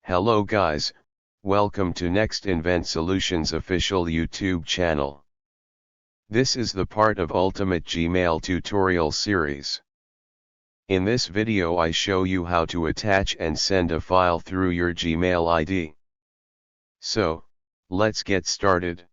Hello guys, welcome to Nxt Invent Solutions official YouTube channel. This is the part of Ultimate Gmail tutorial series. In this video I show you how to attach and send a file through your Gmail ID. So, let's get started.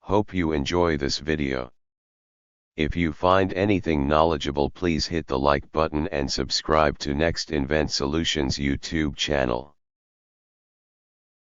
Hope you enjoy this video. If you find anything knowledgeable, please hit the like button and subscribe to Nxt Invent Solutions YouTube channel.